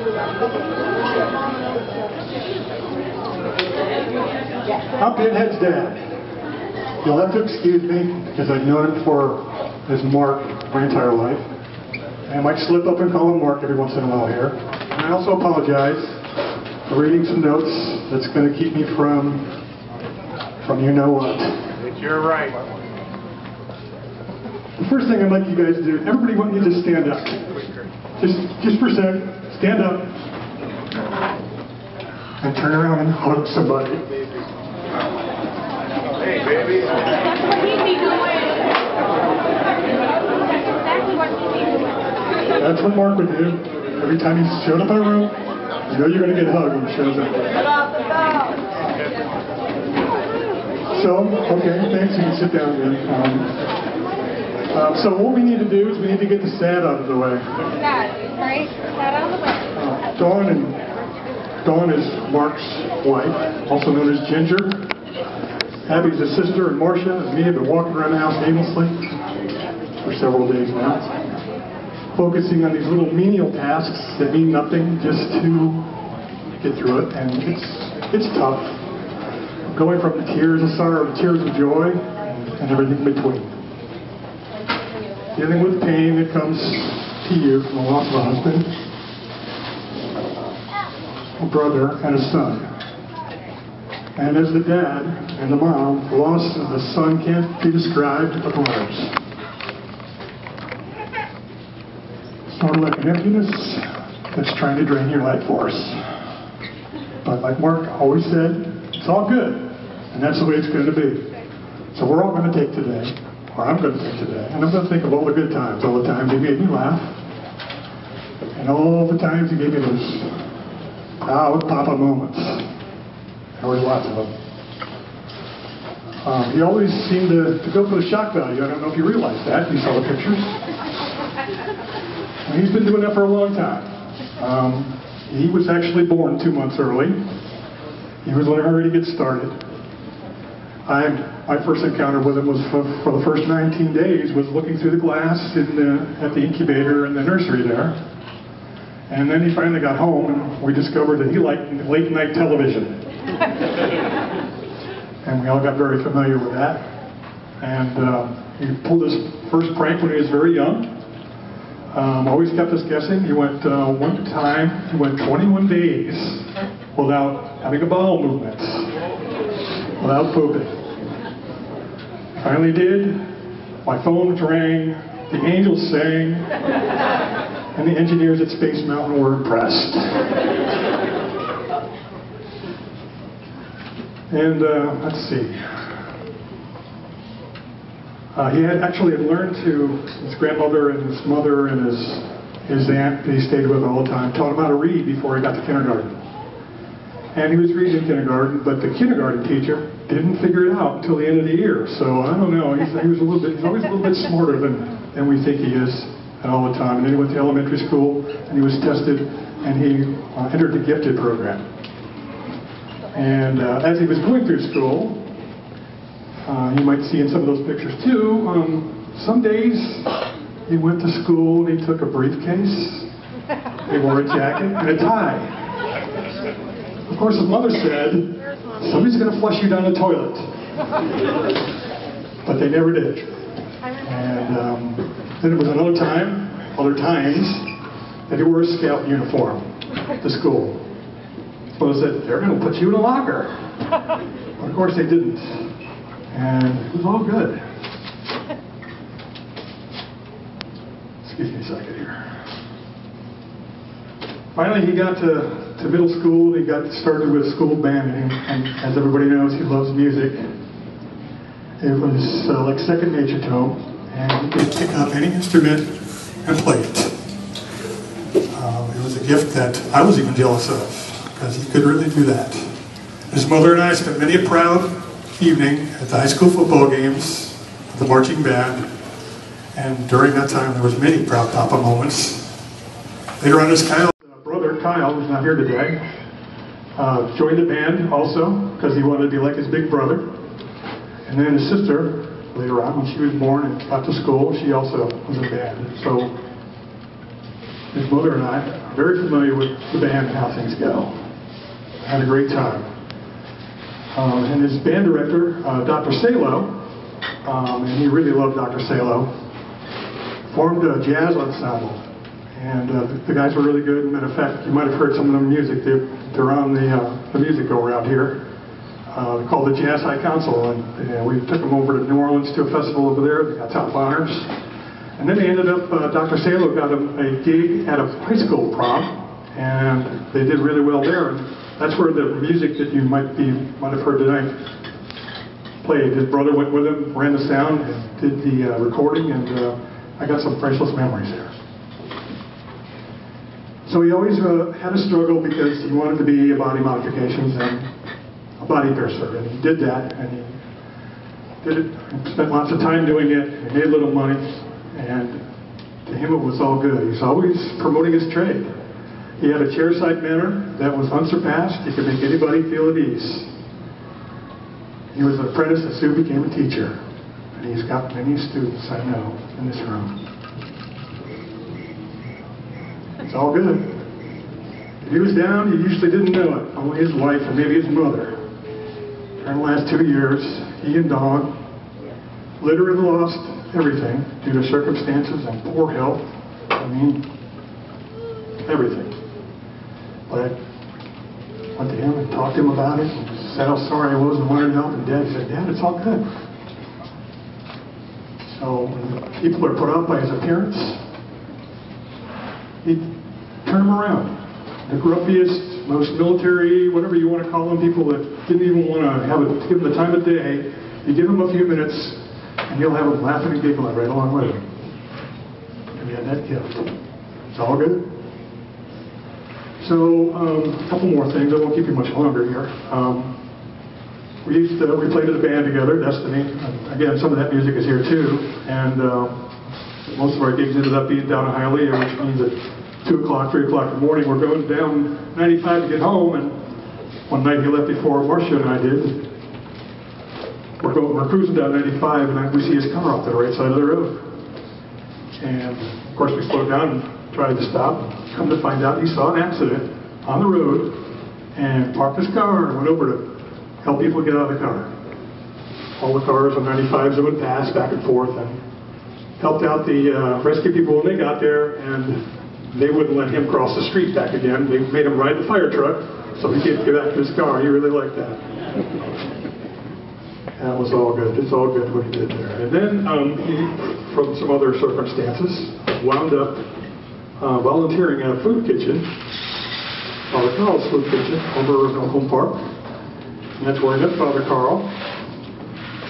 I'm Pinhead's dad. You'll have to excuse me because I've known him as Mark my entire life. And I might slip up and call him Mark every once in a while here. And I also apologize for reading some notes that's going to keep me from you know what. You're right. The first thing I'd like you guys to do, everybody want you to stand up. Just for a sec, stand up. And turn around and hug somebody. Hey, baby. That's what he'd be doing. That's exactly what he'd be doing. That's what Mark would do. Every time he showed up in a room, you know you're going to get hugged when he shows up. So, okay, thanks. You can sit down again. So what we need to do is we need to get the sad out of the way. Sad, right? Sad out of the way. Dawn is Mark's wife, also known as Ginger. Abby's his sister, and Marcia and me have been walking around the house aimlessly for several days now, focusing on these little menial tasks that mean nothing just to get through it, and it's tough. Going from the tears of sorrow to tears of joy, and everything in between. Dealing with pain that comes to you from the loss of a husband, a brother, and a son. And as the dad and the mom, the loss of the son can't be described with words. Sort of like an emptiness that's trying to drain your life force. But like Mark always said, it's all good. And that's the way it's going to be. So we're all going to take today, or I'm going to take today, and I'm going to think of all the good times, all the times he made me laugh, and all the times he gave me those proud papa moments. There were lots of them. He always seemed to go for the shock value. I don't know if you realize that. You saw the pictures. And he's been doing that for a long time. He was actually born 2 months early. He was ready to get started. My first encounter with him was for the first 19 days was looking through the glass at the incubator in the nursery there. And then he finally got home, and we discovered that he liked late night television. And we all got very familiar with that. And he pulled his first prank when he was very young. Always kept us guessing. He went 21 days without having a bowel movement, without pooping. Finally did. My phone rang, the angels sang, and the engineers at Space Mountain were impressed. And let's see. He had learned to, his grandmother and his mother and his aunt that he stayed with all the time, taught him how to read before he got to kindergarten. And he was reading in kindergarten, but the kindergarten teacher didn't figure it out until the end of the year. So I don't know. He's always a little bit smarter than we think he is all the time. And then he went to elementary school, and he was tested, and he entered the gifted program. And as he was going through school, you might see in some of those pictures too, some days he went to school and he took a briefcase, he wore a jacket and a tie. Of course his mother said, somebody's going to flush you down the toilet. But they never did. And then there was other times, that he wore a scout uniform to school. So they said, they're going to put you in a locker. But of course they didn't. And it was all good. Excuse me a second here. Finally he got to middle school. He got started with school band, and as everybody knows, he loves music. It was like second nature to him, and he could pick up any instrument and play it. It was a gift that I was even jealous of, because he could really do that. His mother and I spent many a proud evening at the high school football games, the marching band, and during that time there was many proud papa moments. Later on, his brother Kyle, who's not here today, joined the band also because he wanted to be like his big brother. And then his sister, later on, when she was born and got to school, she also was in the band. So his mother and I are very familiar with the band and how things go. Had a great time. And his band director, Dr. Salo, and he really loved Dr. Salo, formed a jazz ensemble. And the guys were really good. Matter of fact, you might have heard some of their music. They're on the music go around here. Called the Jazz High Council. And we took them over to New Orleans to a festival over there. They got top honors. And then they ended up, Dr. Salo got him a gig at a high school prom. And they did really well there. And that's where the music that you might have heard tonight played. His brother went with him, ran the sound, and did the recording, and I got some priceless memories there. So he always had a struggle because he wanted to be a body modifications and a body piercer, and he did that, and he did it, spent lots of time doing it, he made a little money, and to him it was all good. He's always promoting his trade. He had a chairside manner that was unsurpassed. He could make anybody feel at ease. He was an apprentice that soon became a teacher. And he's got many students, I know, in this room. It's all good. If he was down, you usually didn't know it. Only his wife and maybe his mother. During the last 2 years, he and Dawn literally lost everything due to circumstances and poor health. I mean, everything. But I went to him and talked to him about it and said how sorry I was and wanted to help. And Dad said, Dad, it's all good. So when people are put out by his appearance, he'd turn them around. The grumpiest, most military, whatever you want to call them, people that didn't even want to give him the time of day, you give him a few minutes and you'll have them laughing and giggling right along with him. And he had that gift. It's all good. So, a couple more things. I won't keep you much longer here. We played in a band together, Destiny. Again, some of that music is here too. And most of our gigs ended up being down in Hialeah, which means at 2 o'clock, 3 o'clock in the morning, we're going down 95 to get home. And one night he left before Marcia and I did. We're cruising down 95, and we see his car off to the right side of the road. And of course, we slowed down and tried to stop. Come to find out, he saw an accident on the road and parked his car and went over to help people get out of the car. All the cars on 95s that would pass back and forth, and helped out the rescue people when they got there, and they wouldn't let him cross the street back again. They made him ride the fire truck so he could get back to his car. He really liked that. That was all good. It's all good what he did there. And then he, from some other circumstances, wound up volunteering at a food kitchen, Father Carl's food kitchen, over in Oakland Park. And that's where I met Father Carl.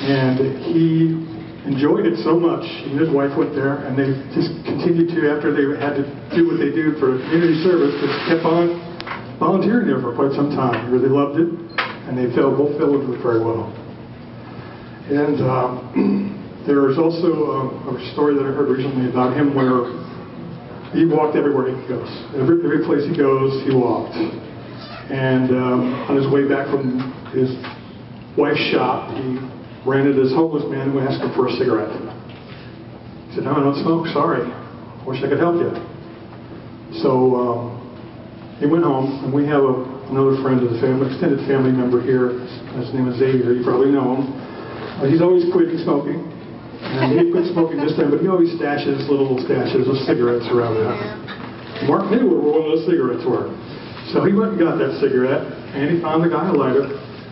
And he enjoyed it so much. He and his wife went there, and they just continued to, after they had to do what they do for community service, just kept on volunteering there for quite some time. They really loved it, and they both fell into it very well. And there is also a story that I heard recently about him where he walked everywhere he goes. Every place he goes, he walked. And on his way back from his wife's shop, he ran into this homeless man who asked him for a cigarette. He said, "No, I don't smoke, sorry. Wish I could help you." So he went home, and we have another friend of the family, extended family member here. His name is Xavier, you probably know him. He's always quitting smoking. And he quit smoking this time, but he always stashes little stashes of cigarettes around the house. Mark knew where one of those cigarettes were. So he went and got that cigarette, and he found the guy a lighter,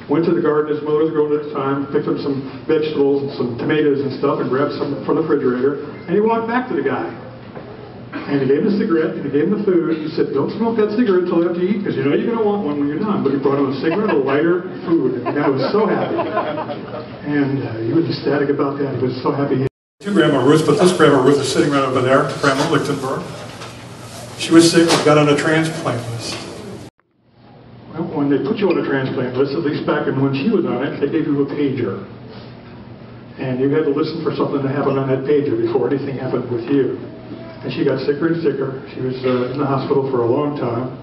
went to the garden his mother was growing at the time, picked up some vegetables and some tomatoes and stuff, and grabbed some from the refrigerator, and he walked back to the guy. And he gave him the cigarette, and he gave him the food. He said, "Don't smoke that cigarette until after you eat, because you know you're going to want one when you're done." But he brought him a cigarette, a lighter, food, and the guy was so happy. And he was ecstatic about that. He was so happy. Two Grandma Ruths, but this Grandma Ruth is sitting right over there, Grandma Lichtenberg. She was sick and got on a transplant list. Well, when they put you on a transplant list, at least back when she was on it, they gave you a pager. And you had to listen for something to happen on that pager before anything happened with you. And she got sicker and sicker. She was in the hospital for a long time.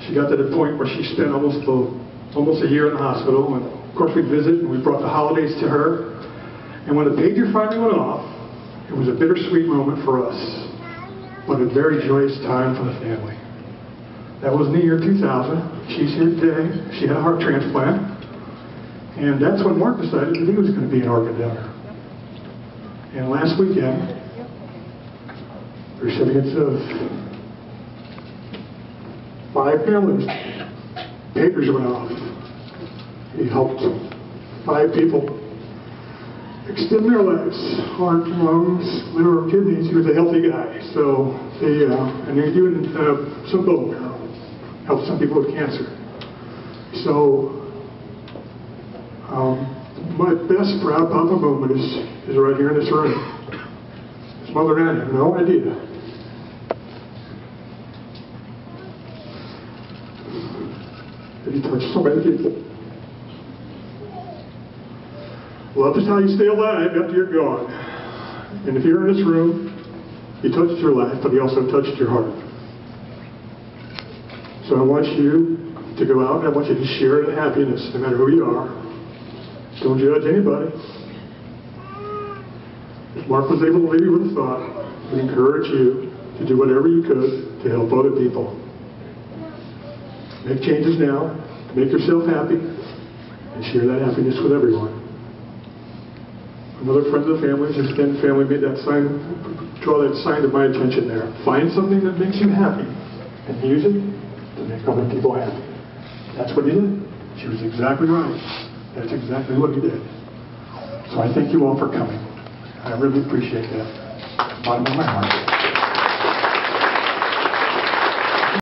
She got to the point where she spent almost a year in the hospital. And of course we visited, and we brought the holidays to her. And when the pager finally went off, it was a bittersweet moment for us. but a very joyous time for the family. That was in the year 2000. She's here today. She had a heart transplant. And that's when Mark decided that he was going to be an organ donor. And last weekend, the recipients of 5 families, papers went off. He helped 5 people extend their lives, heart, lungs, liver, kidneys. He was a healthy guy. So and he's doing some bone marrow. Help some people with cancer. So my best proud papa moment is right here in this room. His mother had no idea that he touched so many people. Love is how you stay alive after you're gone. And if you're in this room, he touched your life, but he also touched your heart. So I want you to go out and I want you to share the happiness, no matter who you are. Don't judge anybody. If Mark was able to leave you with a thought, I would encourage you to do whatever you could to help other people. Make changes now, to make yourself happy, and share that happiness with everyone. Another friend of the family, his extended family, made that sign, draw that sign to my attention there. Find something that makes you happy and use it to make other people happy. That's what he did. She was exactly right. That's exactly what he did. So I thank you all for coming. I really appreciate that. Bottom of my heart.